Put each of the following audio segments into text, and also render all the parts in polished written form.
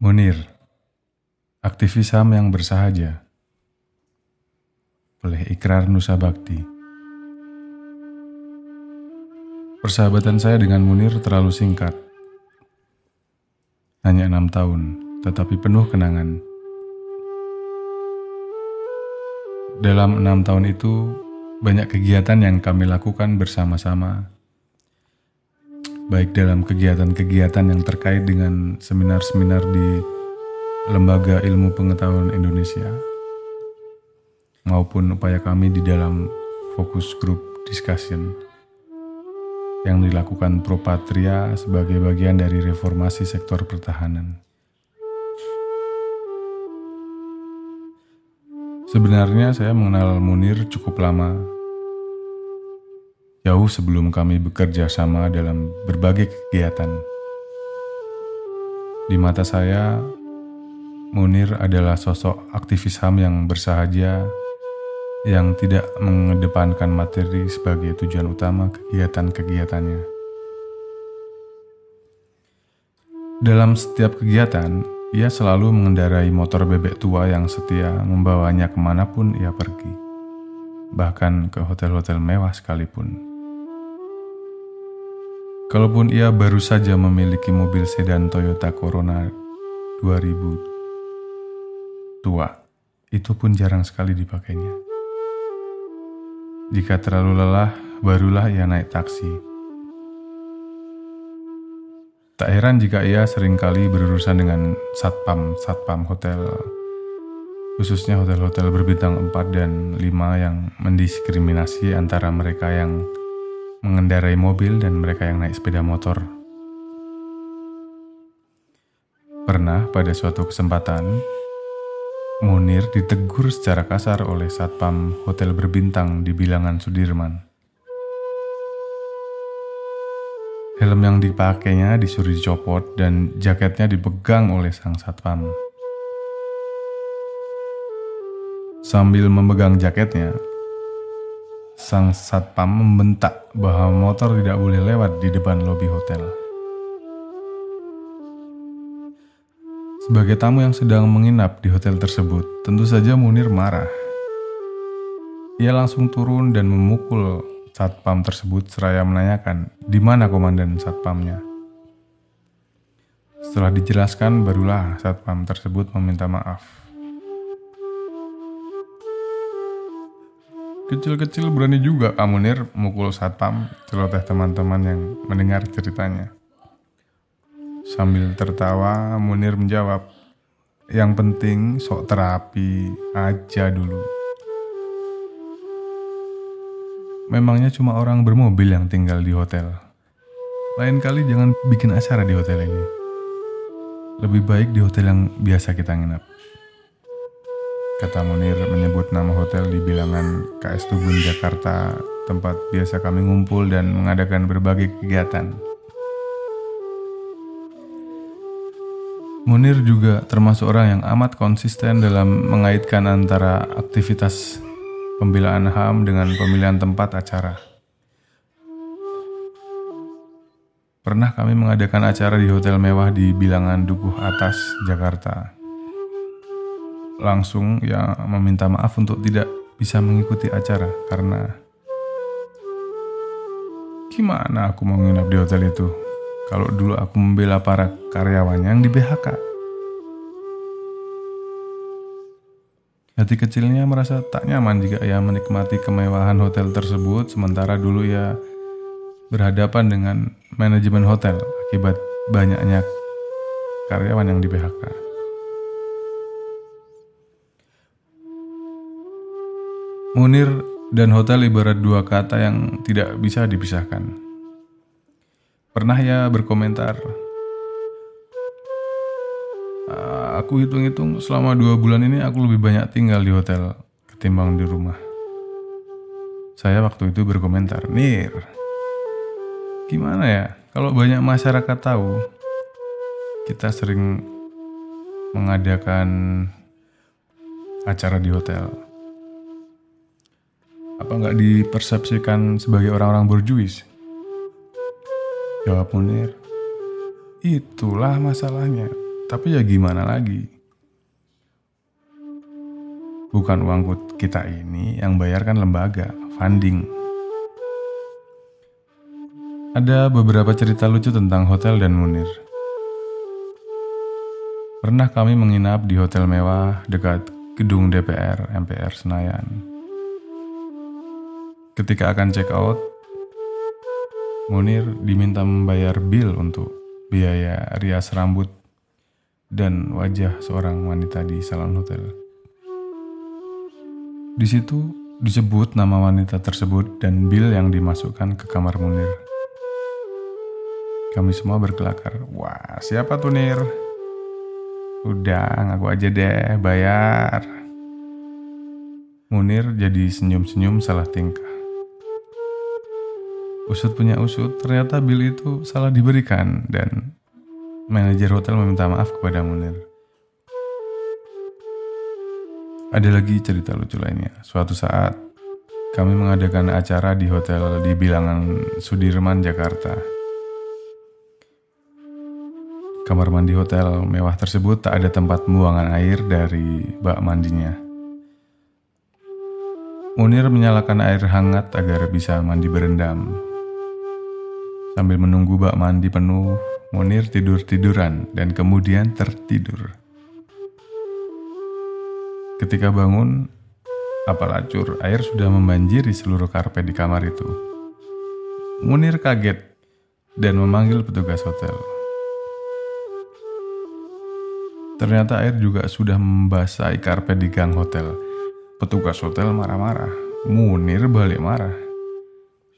Munir, aktivis HAM yang bersahaja, oleh Ikrar Nusa Bakti. Persahabatan saya dengan Munir terlalu singkat, hanya 6 tahun, tetapi penuh kenangan. Dalam 6 tahun itu, banyak kegiatan yang kami lakukan bersama-sama, baik dalam kegiatan-kegiatan yang terkait dengan seminar-seminar di Lembaga Ilmu Pengetahuan Indonesia, maupun upaya kami di dalam fokus group discussion yang dilakukan Pro Patria sebagai bagian dari reformasi sektor pertahanan. Sebenarnya saya mengenal Munir cukup lama, jauh sebelum kami bekerja sama dalam berbagai kegiatan. Di mata saya, Munir adalah sosok aktivis HAM yang bersahaja, yang tidak mengedepankan materi sebagai tujuan utama kegiatan-kegiatannya. Dalam setiap kegiatan, ia selalu mengendarai motor bebek tua yang setia membawanya kemanapun ia pergi, bahkan ke hotel-hotel mewah sekalipun. Kalaupun ia baru saja memiliki mobil sedan Toyota Corona 2000 tua, itu pun jarang sekali dipakainya. Jika terlalu lelah, barulah ia naik taksi. Tak heran jika ia seringkali berurusan dengan satpam hotel, khususnya hotel-hotel berbintang 4 dan 5 yang mendiskriminasi antara mereka yang mengendarai mobil dan mereka yang naik sepeda motor. Pernah pada suatu kesempatan, Munir ditegur secara kasar oleh satpam hotel berbintang di Bilangan Sudirman. Helm yang dipakainya disuruh dicopot dan jaketnya dipegang oleh sang satpam. Sambil memegang jaketnya, sang satpam membentak bahwa motor tidak boleh lewat di depan lobi hotel. Sebagai tamu yang sedang menginap di hotel tersebut, tentu saja Munir marah. Ia langsung turun dan memukul satpam tersebut seraya menanyakan, di mana komandan satpamnya. Setelah dijelaskan, barulah satpam tersebut meminta maaf. Kecil-kecil berani juga kamu Munir mukul satpam, celoteh teman-teman yang mendengar ceritanya. Sambil tertawa, Munir menjawab, yang penting sok terapi aja dulu. Memangnya cuma orang bermobil yang tinggal di hotel. Lain kali jangan bikin acara di hotel ini. Lebih baik di hotel yang biasa kita nginap. Kata Munir menyebut nama hotel di Bilangan KS Tubun, Jakarta, tempat biasa kami ngumpul dan mengadakan berbagai kegiatan. Munir juga termasuk orang yang amat konsisten dalam mengaitkan antara aktivitas pembelaan HAM dengan pemilihan tempat acara. Pernah kami mengadakan acara di hotel mewah di Bilangan Dukuh Atas, Jakarta. Langsung ia meminta maaf untuk tidak bisa mengikuti acara karena gimana aku mau nginap di hotel itu kalau dulu aku membela para karyawannya yang di PHK. Hati kecilnya merasa tak nyaman jika ia menikmati kemewahan hotel tersebut, sementara dulu ia berhadapan dengan manajemen hotel akibat banyaknya karyawan yang di PHK. Munir dan hotel ibarat dua kata yang tidak bisa dipisahkan. Pernah ia berkomentar, aku hitung-hitung selama 2 bulan ini aku lebih banyak tinggal di hotel ketimbang di rumah. Saya waktu itu berkomentar, Nir, gimana ya kalau banyak masyarakat tahu kita sering mengadakan acara di hotel. Apa nggak dipersepsikan sebagai orang-orang borjuis? Jawab Munir, itulah masalahnya. Tapi ya gimana lagi? Bukan uang kita ini yang bayarkan lembaga, funding. Ada beberapa cerita lucu tentang hotel dan Munir. Pernah kami menginap di hotel mewah dekat gedung DPR MPR Senayan. Ketika akan check out, Munir diminta membayar bill untuk biaya rias rambut dan wajah seorang wanita di salon hotel. Di situ disebut nama wanita tersebut dan bill yang dimasukkan ke kamar Munir. Kami semua berkelakar, wah siapa tuh Nir? Udah ngaku aja deh, bayar. Munir jadi senyum-senyum salah tingkah. Usut punya usut, ternyata bill itu salah diberikan dan manajer hotel meminta maaf kepada Munir. Ada lagi cerita lucu lainnya. Suatu saat kami mengadakan acara di hotel di bilangan Sudirman, Jakarta. Kamar mandi hotel mewah tersebut tak ada tempat pembuangan air dari bak mandinya. Munir menyalakan air hangat agar bisa mandi berendam. Sambil menunggu bak mandi penuh, Munir tidur-tiduran dan kemudian tertidur. Ketika bangun, apalacur air sudah membanjiri seluruh karpet di kamar itu. Munir kaget dan memanggil petugas hotel. Ternyata air juga sudah membasahi karpet di gang hotel. Petugas hotel marah-marah. Munir balik marah.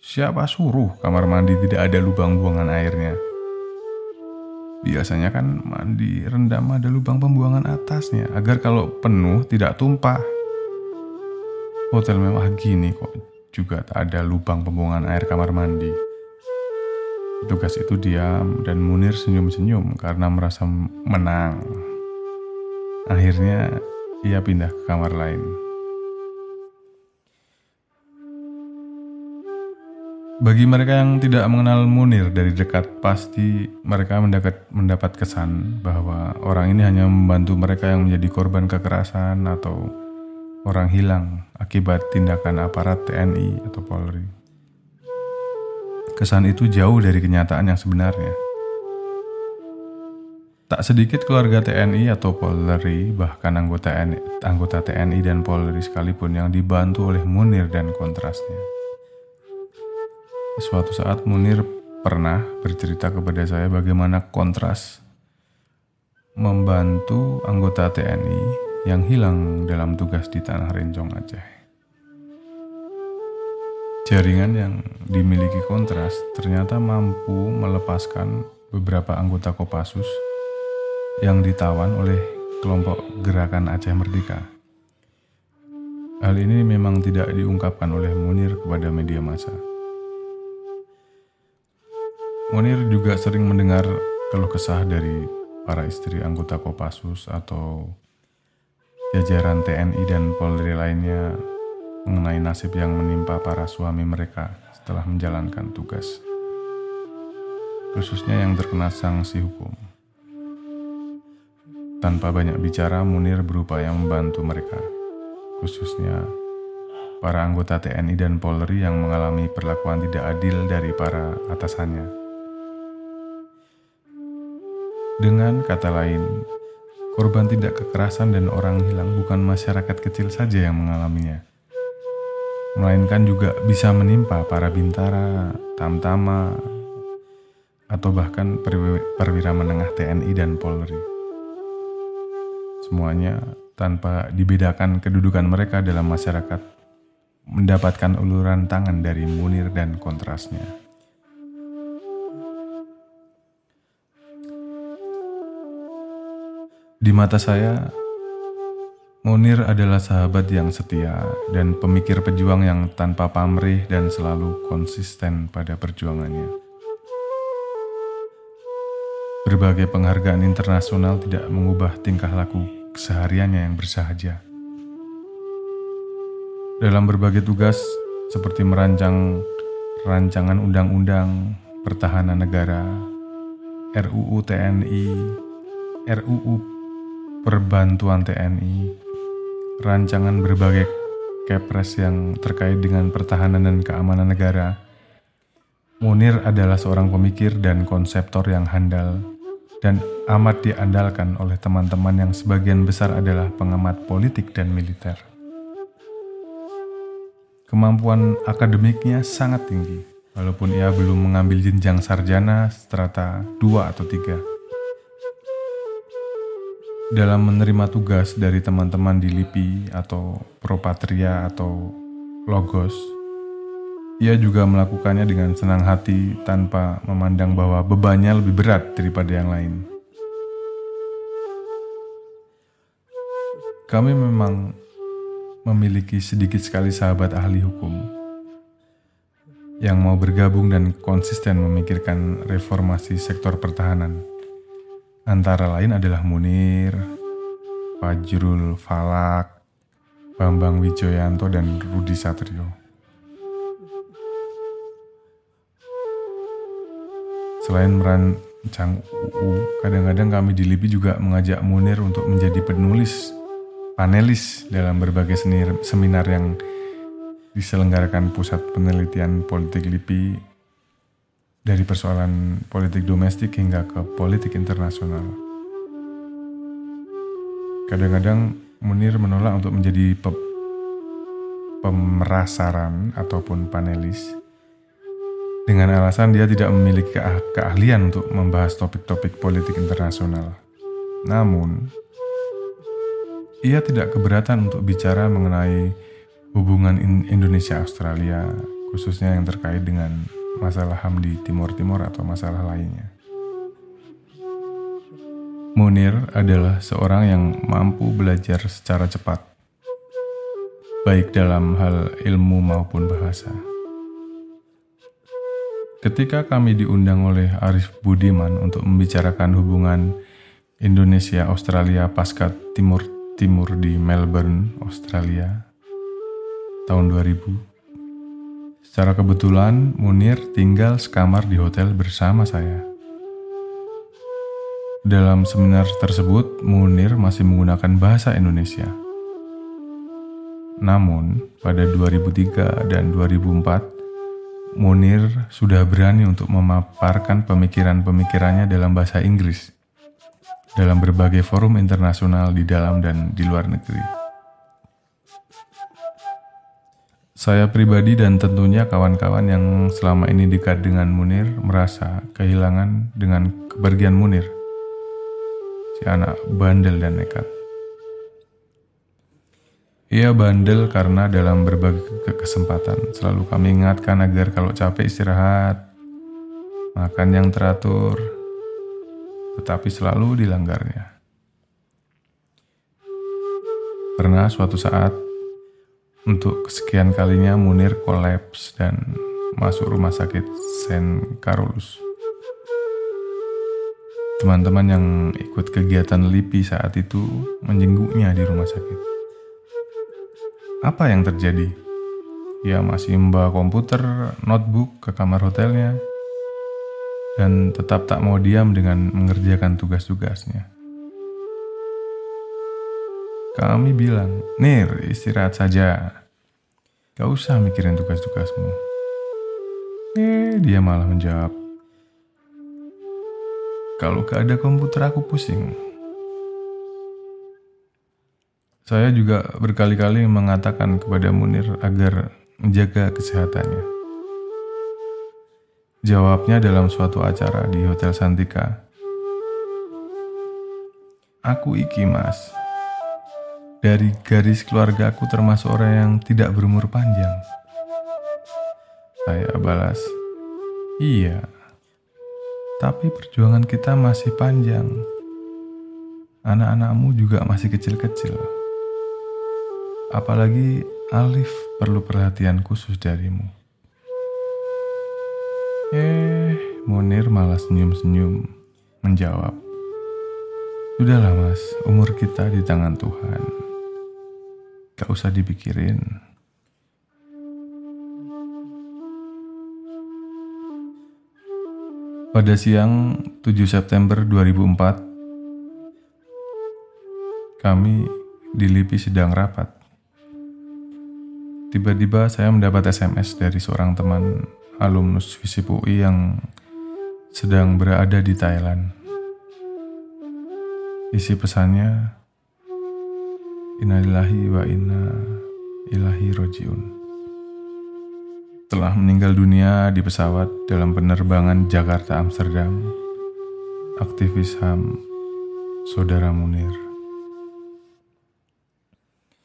Siapa suruh kamar mandi tidak ada lubang buangan airnya? Biasanya kan mandi rendam ada lubang pembuangan atasnya agar kalau penuh tidak tumpah. Hotel mewah gini kok juga tak ada lubang pembuangan air kamar mandi. Petugas itu diam dan Munir senyum-senyum karena merasa menang. Akhirnya ia pindah ke kamar lain. Bagi mereka yang tidak mengenal Munir dari dekat, pasti mereka mendapat kesan bahwa orang ini hanya membantu mereka yang menjadi korban kekerasan atau orang hilang akibat tindakan aparat TNI atau Polri. Kesan itu jauh dari kenyataan yang sebenarnya. Tak sedikit keluarga TNI atau Polri, bahkan anggota TNI dan Polri sekalipun yang dibantu oleh Munir dan kontrasnya. Suatu saat Munir pernah bercerita kepada saya bagaimana kontras membantu anggota TNI yang hilang dalam tugas di Tanah Rencong, Aceh. Jaringan yang dimiliki kontras ternyata mampu melepaskan beberapa anggota Kopassus yang ditawan oleh kelompok Gerakan Aceh Merdeka. Hal ini memang tidak diungkapkan oleh Munir kepada media massa. Munir juga sering mendengar keluh kesah dari para istri anggota Kopassus atau jajaran TNI dan Polri lainnya mengenai nasib yang menimpa para suami mereka setelah menjalankan tugas, khususnya yang terkena sanksi hukum. Tanpa banyak bicara, Munir berupaya membantu mereka, khususnya para anggota TNI dan Polri yang mengalami perlakuan tidak adil dari para atasannya. Dengan kata lain, korban tindak kekerasan dan orang hilang bukan masyarakat kecil saja yang mengalaminya, melainkan juga bisa menimpa para bintara, tamtama, atau bahkan perwira menengah TNI dan Polri. Semuanya tanpa dibedakan kedudukan mereka dalam masyarakat mendapatkan uluran tangan dari Munir dan kontrasnya. Di mata saya, Munir adalah sahabat yang setia dan pemikir pejuang yang tanpa pamrih dan selalu konsisten pada perjuangannya. Berbagai penghargaan internasional tidak mengubah tingkah laku kesehariannya yang bersahaja. Dalam berbagai tugas seperti merancang rancangan undang-undang pertahanan negara, RUU TNI, RUU Perbantuan TNI, rancangan berbagai kepres yang terkait dengan pertahanan dan keamanan negara, Munir adalah seorang pemikir dan konseptor yang handal dan amat diandalkan oleh teman-teman yang sebagian besar adalah pengamat politik dan militer. Kemampuan akademiknya sangat tinggi, walaupun ia belum mengambil jenjang sarjana strata 2 atau 3. Dalam menerima tugas dari teman-teman di LIPI atau Propatria atau Logos, ia juga melakukannya dengan senang hati tanpa memandang bahwa bebannya lebih berat daripada yang lain. Kami memang memiliki sedikit sekali sahabat ahli hukum yang mau bergabung dan konsisten memikirkan reformasi sektor pertahanan. Antara lain adalah Munir, Fajrul Falak, Bambang Wijoyanto, dan Rudi Satrio. Selain merancang UU, kadang-kadang kami di LIPI juga mengajak Munir untuk menjadi panelis dalam berbagai seminar yang diselenggarakan Pusat Penelitian Politik LIPI, dari persoalan politik domestik hingga ke politik internasional. Kadang-kadang Munir menolak untuk menjadi pemerasaran ataupun panelis dengan alasan dia tidak memiliki keahlian untuk membahas topik-topik politik internasional. Namun, ia tidak keberatan untuk bicara mengenai hubungan Indonesia-Australia, khususnya yang terkait dengan masalah HAM di Timur Timur atau masalah lainnya. Munir adalah seorang yang mampu belajar secara cepat, baik dalam hal ilmu maupun bahasa. Ketika kami diundang oleh Arif Budiman untuk membicarakan hubungan Indonesia-Australia pasca Timur Timur di Melbourne, Australia, tahun 2000, secara kebetulan, Munir tinggal sekamar di hotel bersama saya. Dalam seminar tersebut, Munir masih menggunakan bahasa Indonesia. Namun, pada 2003 dan 2004, Munir sudah berani untuk memaparkan pemikiran-pemikirannya dalam bahasa Inggris dalam berbagai forum internasional di dalam dan di luar negeri. Saya pribadi dan tentunya kawan-kawan yang selama ini dekat dengan Munir merasa kehilangan dengan kepergian Munir, si anak bandel dan nekat. Ia bandel karena dalam berbagai kesempatan selalu kami ingatkan agar kalau capek istirahat, makan yang teratur, tetapi selalu dilanggarnya. Pernah suatu saat, untuk kesekian kalinya Munir kolaps dan masuk rumah sakit St. Carolus. Teman-teman yang ikut kegiatan LIPI saat itu menjengguknya di rumah sakit. Apa yang terjadi? Ia masih membawa komputer, notebook ke kamar hotelnya, dan tetap tak mau diam dengan mengerjakan tugas-tugasnya. Kami bilang, "Nir, istirahat saja. Gak usah mikirin tugas-tugasmu." Dia malah menjawab, "Kalau gak ada komputer aku pusing." Saya juga berkali-kali mengatakan kepada Munir agar menjaga kesehatannya. Jawabnya dalam suatu acara di Hotel Santika, "Aku iki mas. Dari garis keluarga aku termasuk orang yang tidak berumur panjang." Saya balas, "Iya, tapi perjuangan kita masih panjang. Anak-anakmu juga masih kecil-kecil. Apalagi Alif perlu perhatian khusus darimu." Munir malah senyum-senyum menjawab, "Sudahlah mas, umur kita di tangan Tuhan. Gak usah dipikirin." Pada siang 7 September 2004, Kami di LIPI sedang rapat. Tiba-tiba saya mendapat SMS dari seorang teman alumnus FISIP UI yang sedang berada di Thailand. Isi pesannya, innalillahi wa inna ilaihi rajiun. Telah meninggal dunia di pesawat dalam penerbangan Jakarta-Amsterdam, aktivis HAM Saudara Munir.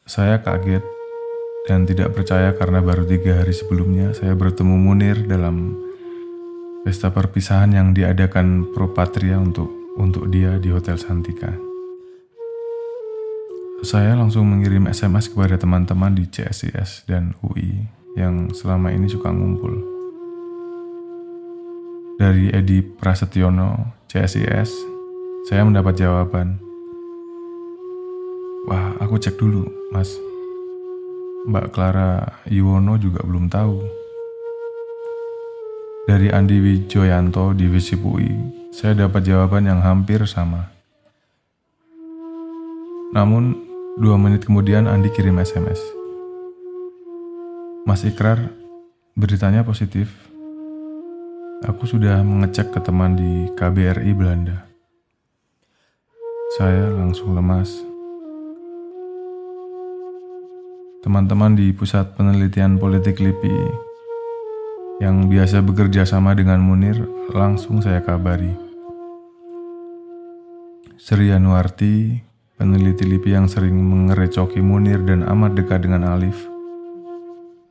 Saya kaget dan tidak percaya karena baru 3 hari sebelumnya saya bertemu Munir dalam pesta perpisahan yang diadakan Pro Patria untuk dia di Hotel Santika. Saya langsung mengirim SMS kepada teman-teman di CSIS dan UI yang selama ini suka ngumpul. Dari Edi Prasetyono, CSIS, saya mendapat jawaban. Wah, aku cek dulu, Mas. Mbak Clara Yuwono juga belum tahu. Dari Andi Wijoyanto di FISIP UI, saya dapat jawaban yang hampir sama. Namun, 2 menit kemudian Andi kirim SMS. Mas Ikrar, beritanya positif. Aku sudah mengecek ke teman di KBRI Belanda. Saya langsung lemas. Teman-teman di Pusat Penelitian Politik LIPI yang biasa bekerja sama dengan Munir langsung saya kabari. Sri Anuarti, peneliti LIPI yang sering mengerecoki Munir dan amat dekat dengan Alif,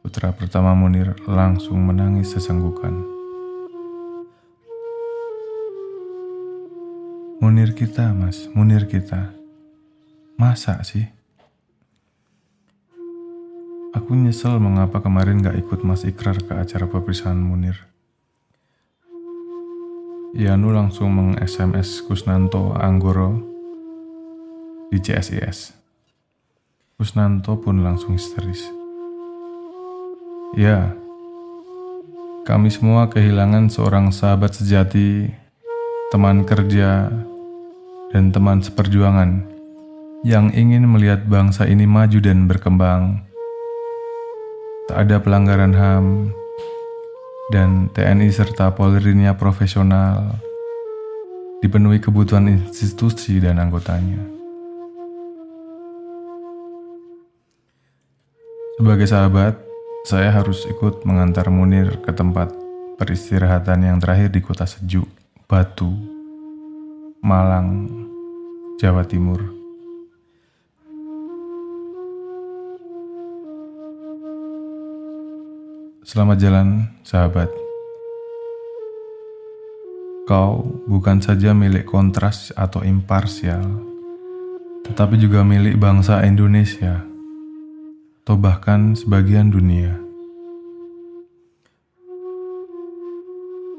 putra pertama Munir, langsung menangis sesenggukan. Munir kita, Mas, Munir kita. Masa sih? Aku nyesel mengapa kemarin gak ikut Mas Ikrar ke acara perpisahan Munir. Yanu langsung meng-SMS Kusnanto Anggoro di CSIS. Kusnanto pun langsung histeris. Ya, kami semua kehilangan seorang sahabat sejati, teman kerja, dan teman seperjuangan yang ingin melihat bangsa ini maju dan berkembang. Tak ada pelanggaran HAM, dan TNI serta Polri-nya profesional, dipenuhi kebutuhan institusi dan anggotanya. Sebagai sahabat, saya harus ikut mengantar Munir ke tempat peristirahatan yang terakhir di kota sejuk, Batu, Malang, Jawa Timur. Selamat jalan, sahabat. Kau bukan saja milik kontras atau imparsial, tetapi juga milik bangsa Indonesia, atau bahkan sebagian dunia.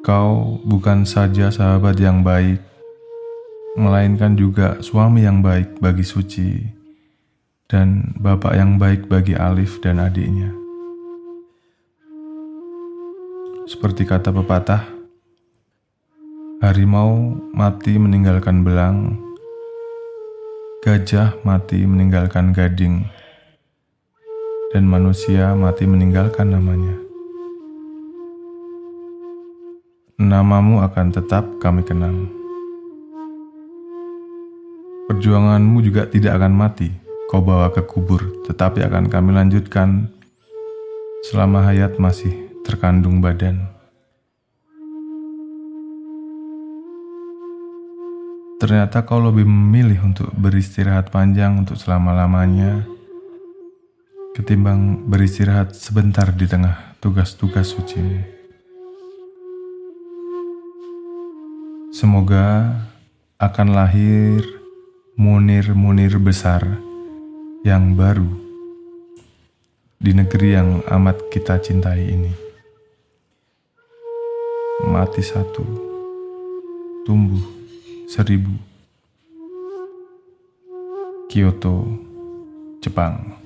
Kau bukan saja sahabat yang baik, melainkan juga suami yang baik bagi Suci, dan bapak yang baik bagi Alif dan adiknya. Seperti kata pepatah, harimau mati meninggalkan belang, gajah mati meninggalkan gading, dan manusia mati meninggalkan namanya. Namamu akan tetap kami kenang. Perjuanganmu juga tidak akan mati, kau bawa ke kubur, tetapi akan kami lanjutkan selama hayat masih terkandung badan. Ternyata kau lebih memilih untuk beristirahat panjang untuk selama-lamanya ketimbang beristirahat sebentar di tengah tugas-tugas sucimu. Semoga akan lahir Munir-Munir besar yang baru di negeri yang amat kita cintai ini. Mati 1, tumbuh 1000. Kyoto, Jepang.